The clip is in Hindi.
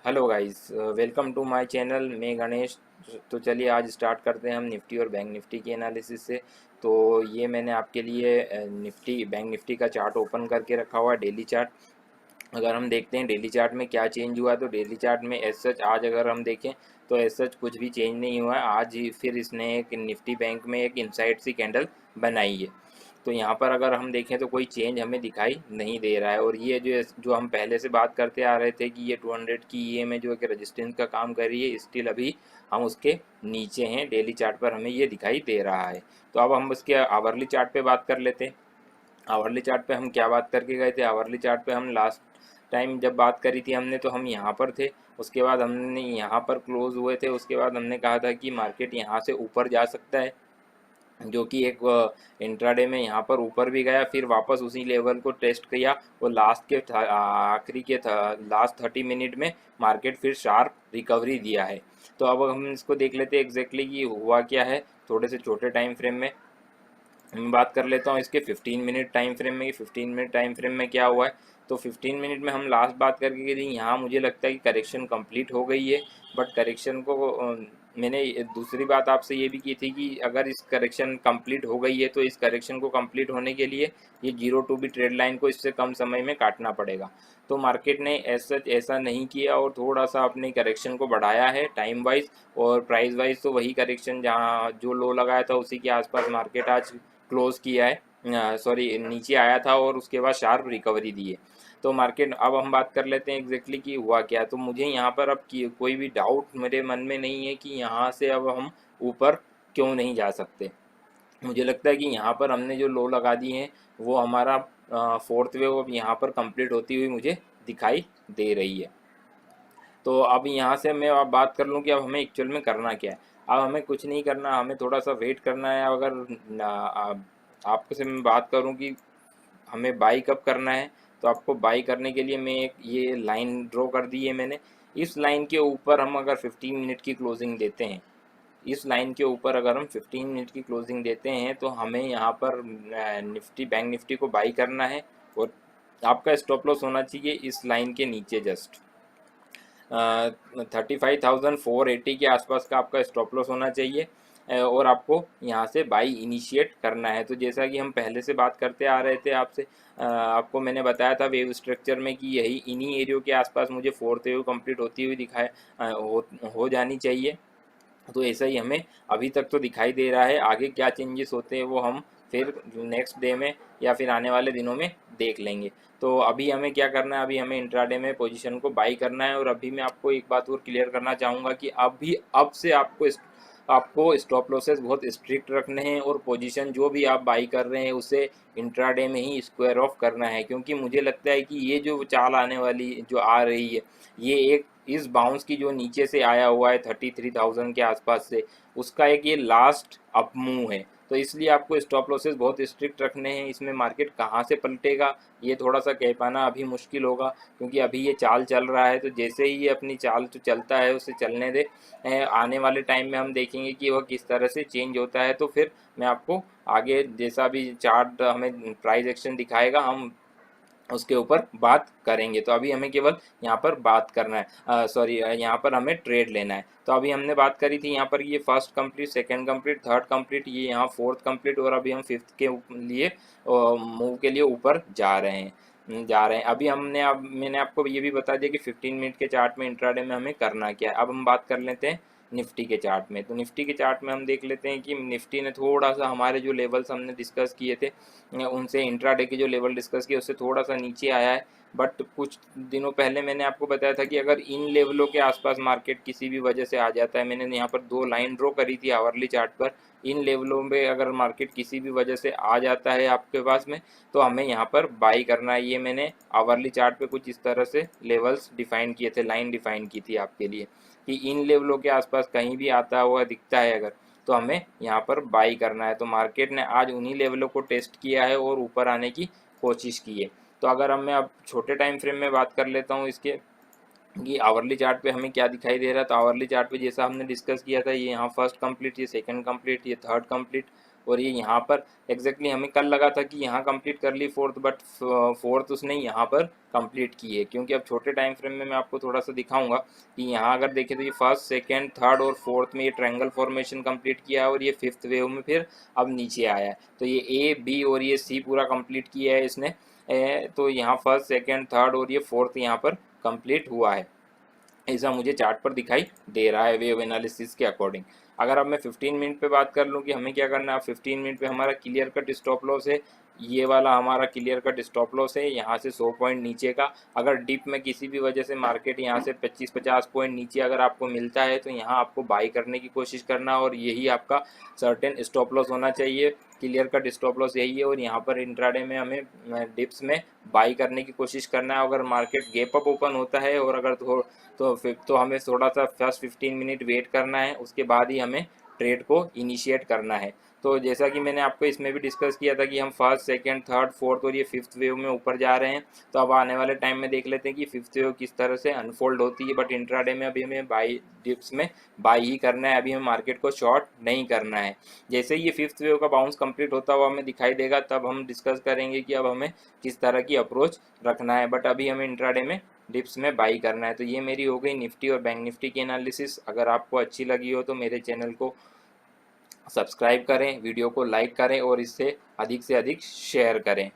Hello guys, welcome to my channel. मैं गणेश। तो चलिए आज स्टार्ट करते हैं हम निफ्टी और बैंक निफ्टी की एनालिसिस से। तो ये मैंने आपके लिए निफ्टी बैंक निफ्टी का चार्ट ओपन करके रखा हुआ है, डेली चार्ट। अगर हम देखते हैं डेली चार्ट में क्या चेंज हुआ, तो डेली चार्ट में एज सच आज अगर हम देखें तो एज सच कुछ भी चेंज नहीं हुआ है। आज ही फिर इसने एक निफ्टी बैंक में एक इनसाइड सी कैंडल बनाई है। तो यहाँ पर अगर हम देखें तो कोई चेंज हमें दिखाई नहीं दे रहा है। और ये जो जो हम पहले से बात करते आ रहे थे कि ये 200 की ईएमए जो एक रेजिस्टेंस का काम कर रही है, स्टिल अभी हम उसके नीचे हैं। डेली चार्ट पर हमें ये दिखाई दे रहा है। तो अब हम उसके आवरली चार्ट पे बात कर लेते हैं। आवरली चार्ट पे हम क्या बात करके गए थे? आवरली चार्ट पे हम लास्ट टाइम जब बात करी थी हमने, तो हम यहाँ पर थे। उसके बाद हमने यहाँ पर क्लोज हुए थे। उसके बाद हमने कहा था कि मार्केट यहाँ से ऊपर जा सकता है, जो कि एक इंट्राडे में यहाँ पर ऊपर भी गया, फिर वापस उसी लेवल को टेस्ट किया। और लास्ट के आखिरी के लास्ट 30 मिनट में मार्केट फिर शार्प रिकवरी दिया है। तो अब हम इसको देख लेते हैं एग्जैक्टली कि हुआ क्या है। थोड़े से छोटे टाइम फ्रेम में मैं बात कर लेता हूँ इसके 15 मिनट टाइम फ्रेम में। 15 मिनट टाइम फ्रेम में क्या हुआ है, तो 15 मिनट में हम लास्ट बात करके गए थे, यहाँ मुझे लगता है कि करेक्शन कंप्लीट हो गई है। बट करेक्शन को मैंने दूसरी बात आपसे ये भी की थी कि अगर इस करेक्शन कंप्लीट हो गई है तो इस करेक्शन को कंप्लीट होने के लिए ये 0 भी ट्रेड लाइन को इससे कम समय में काटना पड़ेगा। तो मार्केट ने ऐसा नहीं किया और थोड़ा सा अपने करेक्शन को बढ़ाया है टाइम वाइज। और प्राइस वाइज तो वही करेक्शन जहाँ जो लो लगाया था उसी के आसपास मार्केट आज क्लोज किया है, सॉरी नीचे आया था और उसके बाद शार्प रिकवरी दी है। तो मार्केट अब हम बात कर लेते हैं एग्जैक्टली कि हुआ क्या। तो मुझे यहाँ पर अब कोई भी डाउट मेरे मन में नहीं है कि यहाँ से अब हम ऊपर क्यों नहीं जा सकते। मुझे लगता है कि यहाँ पर हमने जो लो लगा दी है वो हमारा फोर्थ वेव अब यहाँ पर कंप्लीट होती हुई मुझे दिखाई दे रही है। तो अब यहाँ से मैं अब बात कर लूँ कि अब हमें एक्चुअल में करना क्या है। अब हमें कुछ नहीं करना, हमें थोड़ा सा वेट करना है। अगर आपको से मैं बात करूँ कि हमें बाई कब करना है, तो आपको बाई करने के लिए मैं एक ये लाइन ड्रॉ कर दी है मैंने। इस लाइन के ऊपर हम अगर 15 मिनट की क्लोजिंग देते हैं, इस लाइन के ऊपर अगर हम 15 मिनट की क्लोजिंग देते हैं तो हमें यहाँ पर निफ्टी बैंक निफ्टी को बाई करना है। और आपका स्टॉप लॉस होना चाहिए इस लाइन के नीचे जस्ट 35,480 के आसपास का आपका स्टॉप लॉस होना चाहिए। और आपको यहाँ से बाई इनिशिएट करना है। तो जैसा कि हम पहले से बात करते आ रहे थे आपसे, आपको मैंने बताया था वेव स्ट्रक्चर में कि यही इन्हीं एरियो के आसपास मुझे फोर्थ वेव कंप्लीट होती हुई हो जानी चाहिए। तो ऐसा ही हमें अभी तक तो दिखाई दे रहा है। आगे क्या चेंजेस होते हैं वो हम फिर नेक्स्ट डे में या फिर आने वाले दिनों में देख लेंगे। तो अभी हमें क्या करना है, अभी हमें इंट्राडे में पोजीशन को बाई करना है। और अभी मैं आपको एक बात और क्लियर करना चाहूँगा कि अभी अब से आपको स्टॉप लॉसेस बहुत स्ट्रिक्ट रखने हैं और पोजीशन जो भी आप बाई कर रहे हैं उसे इंट्राडे में ही स्क्वायर ऑफ करना है। क्योंकि मुझे लगता है कि ये जो चाल आने वाली जो आ रही है, ये एक इस बाउंस की जो नीचे से आया हुआ है 33,000 के आसपास से, उसका एक ये लास्ट अप मूव है। तो इसलिए आपको स्टॉप लॉसेस बहुत स्ट्रिक्ट रखने हैं। इसमें मार्केट कहाँ से पलटेगा ये थोड़ा सा कह पाना अभी मुश्किल होगा, क्योंकि अभी ये चाल चल रहा है। तो जैसे ही ये अपनी चाल जो चलता है उसे चलने दे, आने वाले टाइम में हम देखेंगे कि वह किस तरह से चेंज होता है। तो फिर मैं आपको आगे जैसा भी चार्ट हमें प्राइस एक्शन दिखाएगा हम उसके ऊपर बात करेंगे। तो अभी हमें केवल यहाँ पर बात करना है, सॉरी यहाँ पर हमें ट्रेड लेना है। तो अभी हमने बात करी थी यहाँ पर ये first complete, second complete, third complete, ये यहाँ फोर्थ कंप्लीट। और अभी हम फिफ्थ के लिए मूव के लिए ऊपर जा रहे हैं अभी अब मैंने आपको ये भी बता दिया कि 15 मिनट के चार्ट में इंट्राडे में हमें करना क्या है। अब हम बात कर लेते हैं निफ्टी के चार्ट में। तो निफ्टी के चार्ट में हम देख लेते हैं कि निफ्टी ने थोड़ा सा हमारे जो लेवल्स हमने डिस्कस किए थे उनसे, इंट्राडे के जो लेवल डिस्कस किए उससे थोड़ा सा नीचे आया है। बट कुछ दिनों पहले मैंने आपको बताया था कि अगर इन लेवलों के आसपास मार्केट किसी भी वजह से आ जाता है, मैंने यहाँ पर दो लाइन ड्रॉ करी थी आवरली चार्ट पर, इन लेवलों में अगर मार्केट किसी भी वजह से आ जाता है आपके पास में, तो हमें यहाँ पर बाई करना है। ये मैंने आवरली चार्ट पे कुछ इस तरह से लेवल्स डिफाइन किए थे, लाइन डिफाइन की थी आपके लिए कि इन लेवलों के आसपास कहीं भी आता हुआ दिखता है अगर, तो हमें यहाँ पर बाई करना है। तो मार्केट ने आज उन्हीं लेवलों को टेस्ट किया है और ऊपर आने की कोशिश की है। तो अगर हम मैं अब छोटे टाइम फ्रेम में बात कर लेता हूँ इसके कि आवरली चार्ट पे हमें क्या दिखाई दे रहा है। तो आवरली चार्ट पे जैसा हमने डिस्कस किया था, ये यहाँ फर्स्ट कंप्लीट, ये सेकंड कंप्लीट, ये थर्ड कंप्लीट, और ये यहाँ पर एग्जैक्टली हमें कल लगा था कि यहाँ कंप्लीट कर ली फोर्थ, बट फोर्थ उसने यहाँ पर कंप्लीट की है। क्योंकि अब छोटे टाइम फ्रेम में मैं आपको थोड़ा सा दिखाऊंगा कि यहाँ अगर देखें तो ये फर्स्ट, सेकेंड, थर्ड और फोर्थ में ये ट्रायंगल फॉर्मेशन कंप्लीट किया है और ये फिफ्थ वेव में फिर अब नीचे आया है। तो ये ए, बी और ये सी पूरा कंप्लीट किया है इसने। तो यहाँ फर्स्ट, सेकेंड, थर्ड और ये फोर्थ यहाँ पर कंप्लीट हुआ है, ऐसा मुझे चार्ट पर दिखाई दे रहा है वेव एनालिसिस के अकॉर्डिंग। अगर अब मैं 15 मिनट पे बात कर लूँ कि हमें क्या करना है, 15 मिनट पे हमारा क्लियर कट स्टॉप लॉस है, ये वाला हमारा क्लियर कट स्टॉप लॉस है यहाँ से 100 पॉइंट नीचे का। अगर डिप में किसी भी वजह से मार्केट यहाँ से 25-50 पॉइंट नीचे अगर आपको मिलता है तो यहाँ आपको बाई करने की कोशिश करना, और यही आपका सर्टेन स्टॉप लॉस होना चाहिए। क्लियर कट स्टॉप लॉस यही है, और यहाँ पर इंट्राडे में हमें डिप्स में बाई करने की कोशिश करना है। अगर मार्केट गैप अप ओपन होता है और अगर तो फिर तो हमें थोड़ा सा फर्स्ट 15 मिनट वेट करना है, उसके बाद ही हमें ट्रेड को इनिशिएट करना है। तो जैसा कि मैंने आपको इसमें भी डिस्कस किया था कि हम फर्स्ट, सेकंड, थर्ड, फोर्थ और ये फिफ्थ वेव में ऊपर जा रहे हैं। तो अब आने वाले टाइम में देख लेते हैं कि फिफ्थ वेव किस तरह से अनफोल्ड होती है। बट इंट्राडे में अभी हमें बाई डिप्स में बाई ही करना है, अभी हमें मार्केट को शॉर्ट नहीं करना है। जैसे ही ये फिफ्थ वेव का बाउंस कंप्लीट होता हुआ हमें दिखाई देगा तब हम डिस्कस करेंगे कि अब हमें किस तरह की अप्रोच रखना है। बट अभी हमें इंट्राडे में डिप्स में बाई करना है। तो ये मेरी हो गई निफ्टी और बैंक निफ्टी की एनालिसिस। अगर आपको अच्छी लगी हो तो मेरे चैनल को सब्सक्राइब करें, वीडियो को लाइक करें और इससे अधिक से अधिक शेयर करें।